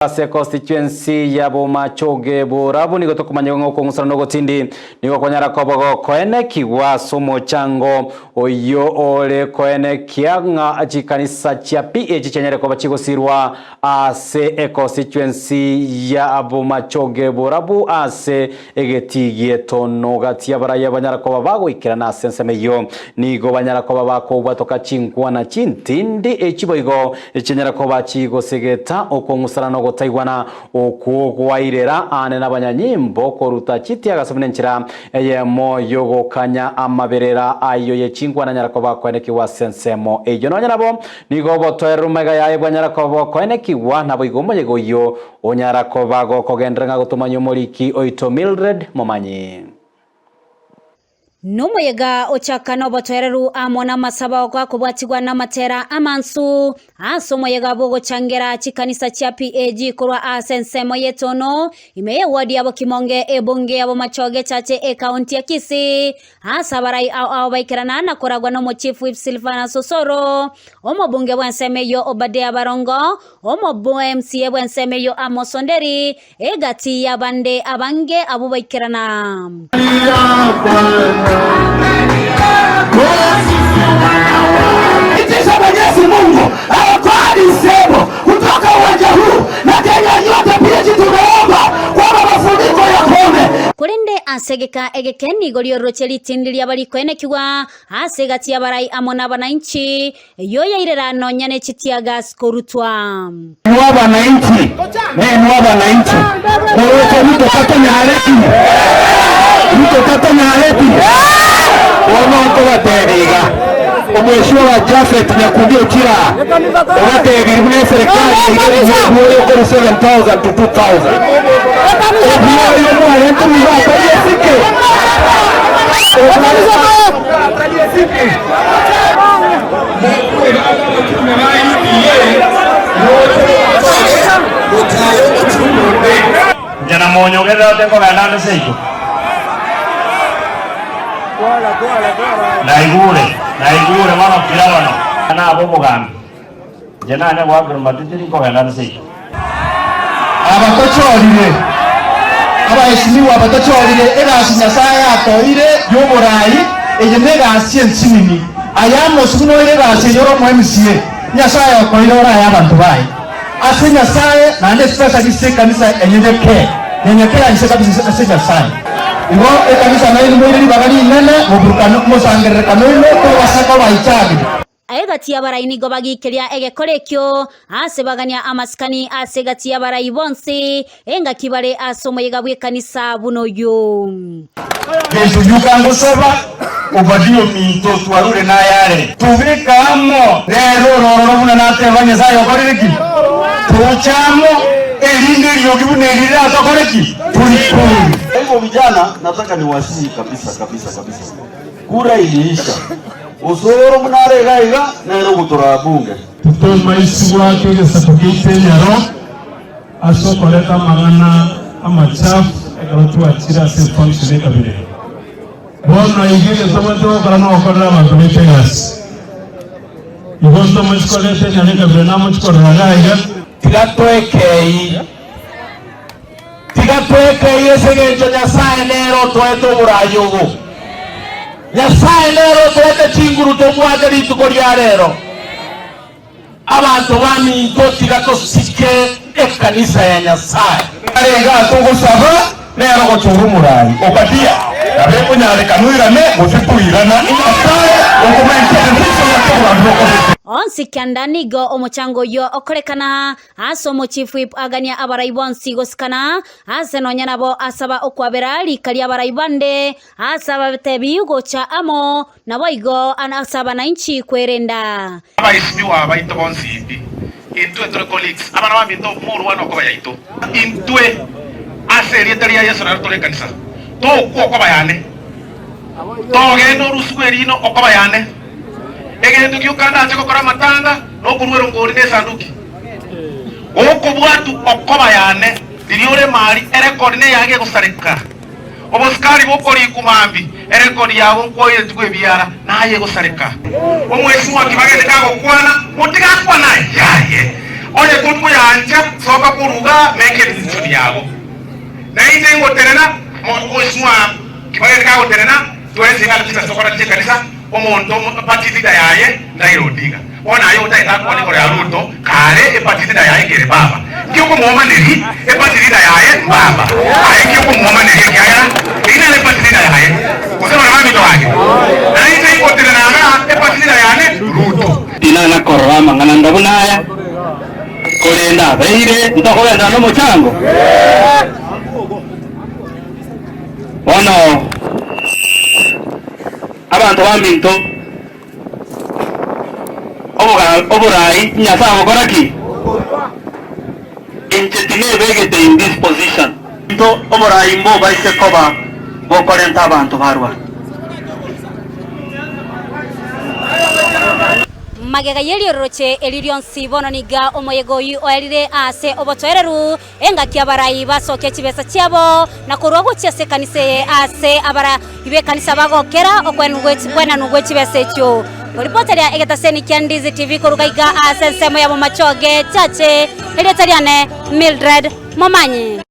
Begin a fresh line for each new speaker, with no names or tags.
Ase constituency ya Bomachoge Borabu nigo tokumanya ngoko ngusana gotindi nigo konyara kobogo koene kiwa somo chango oyo ole koene kianga achikanisa chia PH chenyere ko bachigo sirwa ase constituency ya Bomachoge Borabu ase egetigie tono gatia baraya banyara ko babago ikirana senseme yo nigo banyara ko babako batoka chinkwa na chintindi echiboigo chenyera ko bachigo segeta okongusana Taiwana okuwairera ane nabanyanyimbo koruta chiti agasubinenchira eye moyo gokanya amaberera ayo yechingwa na nyarakoba kwenekiwa sensemo ejo no nyarabo nigo botoerumega yae bwanyarakoba kwenekiwa nabo igombo yegoyo onyarakoba gokogendrenga gutumanyo moliki oito Mildred Momanyi
Numuyega ochakano botoereru amona masaba kwa kubwatigwa na matera amansu asomoyega bogo changera chikanisa chia PAG kurwa asensemo yetono imeye wadi abo kimonge ebunge abo machoge chache county ya Kisii asabarai au baikirana na koragwa no chief whip Silvana Sosoro omo bunge bwenseme yo Obadea Barongo omo MCA bwenseme yo Amosonderi egati ya bande abange abo baikirana
Itisha Mwenyezi Mungu aokoe Isebo kutoka uwanja huu na Kenya yote pia tunaomba kwa mafuriko ya kome.
Kulinde asegeka egekeni golio rocheli tindilia balikwene kiwa asegati ya barai amona bananchi yoya irera nonyane chitia gas korutwa
Nwa bananchi Korocho mito kata nyareti Wano wateriga Umweshua wa Jafet nyakundio kira Wategiri mune serikali Mwere kuru 7,000 to 2,000 Ebiyo iyo mwa yentu mwa Atalie sike
Jana monyo geda tengo ganando seiko Naigure mano kirawano na abobo gambi jana ne wagro matitiri ko ganando seiko
abatochorire abaheshimiwa abatochorire egasinya saya atoire yoborai ejenega siensimini ayamo suno ile gasi yoro mu MCA nyasaya koirora y'abantu bayi asinya saye na ne special kise kanisa enyeneke nyenyekea nise kabisa asinya saye Igo kanisa na ile mwili bagani nene muburukano musangere kanone ko wasaka waichagi
Aegati ya barai nigo bagikeria egekorekyo asebagania amaskani asegati ya barai bonse enga kibare asomoyega bwe kanisa buno yo
Yesu yukango seba ubadio minto twarure na yare tubikamo rero roro buna natebanye zayo koreki tuchamo elinde liyogibunelira asokoreki tulipuri.
Hivyo vijana nataka niwasihi kabisa kura iliisha usoro mnare gaiga nero gutora bunge
tutoma isiwa kile sapokite yaro asokoleta magana amachafu ekalotu achira se function kabile bono igile somoto karano okorera abantu betegasi igondo mwiskolete nyane kabile namo chikorera gaiga
tigatwekei esegenjo nyasaye nero tweto burayugu nyasaye nero twete chinguru tomwage rituko rya rero abantu baminto tigatosike ekanisa ya nyasaye
Arenga tugusaba nero gucunga umurayi okadia abe kunyare kanwirane gusituirana nyasaye okumentera ndise yakobra
Onsi kiandanigo omochango yo okorekana asomo chief whip agania abarai bonsi goskana aseno nabo asaba okwabera likalia abarai bande asaba tebi gocha amo naboigo anasaba na inchi kwerenda
abaisimiwa abaito bonsi intwe tore colleagues abana bamito muru wano ko bayaito intwe aserietaria yeso na tore kanisa to ko bayane to geno ruswerino okabayane egendo kyukanda chako kora matanga no kurwero ngori ne sanduki oko bwatu okabayane diriore mari erekodi ne yage gusarika oboskari bokori kumambi erekodi yawo nkoye tukwe biara naye gusarika omwesi mwaki bagende kago kwana mutika kwa naye yaye Oye tutu yanja soka kuruga meke decision yabo. Na ite ngoterena moswa kibaye ka ngoterena tuwezi ngala kisa sokora tike kanisa omonto patitida yaye ndairodinga. Ona ayo utaita kwa niko ya Ruto kare patitida yaye kere baba. Kiyoko muoma neri patitida yaye baba. Aye kiyoko muoma neri kaya ina le patitida yaye. Kusema na mami to wake. Na ite ngoterena na patitida yaye Ruto.
Tinana korra mangana ndabunaya. Kolenda beire ntakolenda no mochango. Ono abantu baminto oburai nyasa okoraki injetine begete in this position to oburai mbo baise koba bokorenta abantu barwa
magega yelioroche elirion sibono niga omoyegoyu oerire ase obotwereru engakia barai basoke chibesa chiabo na kurwa guchese kanise ase abara ibe kanisa bagokera kwena nugwe chibesa echo ripoteria egetaseni Kyandizi TV kurugaiga ase nsemo ya Bomachoge chache eletariane Mildred Momanyi.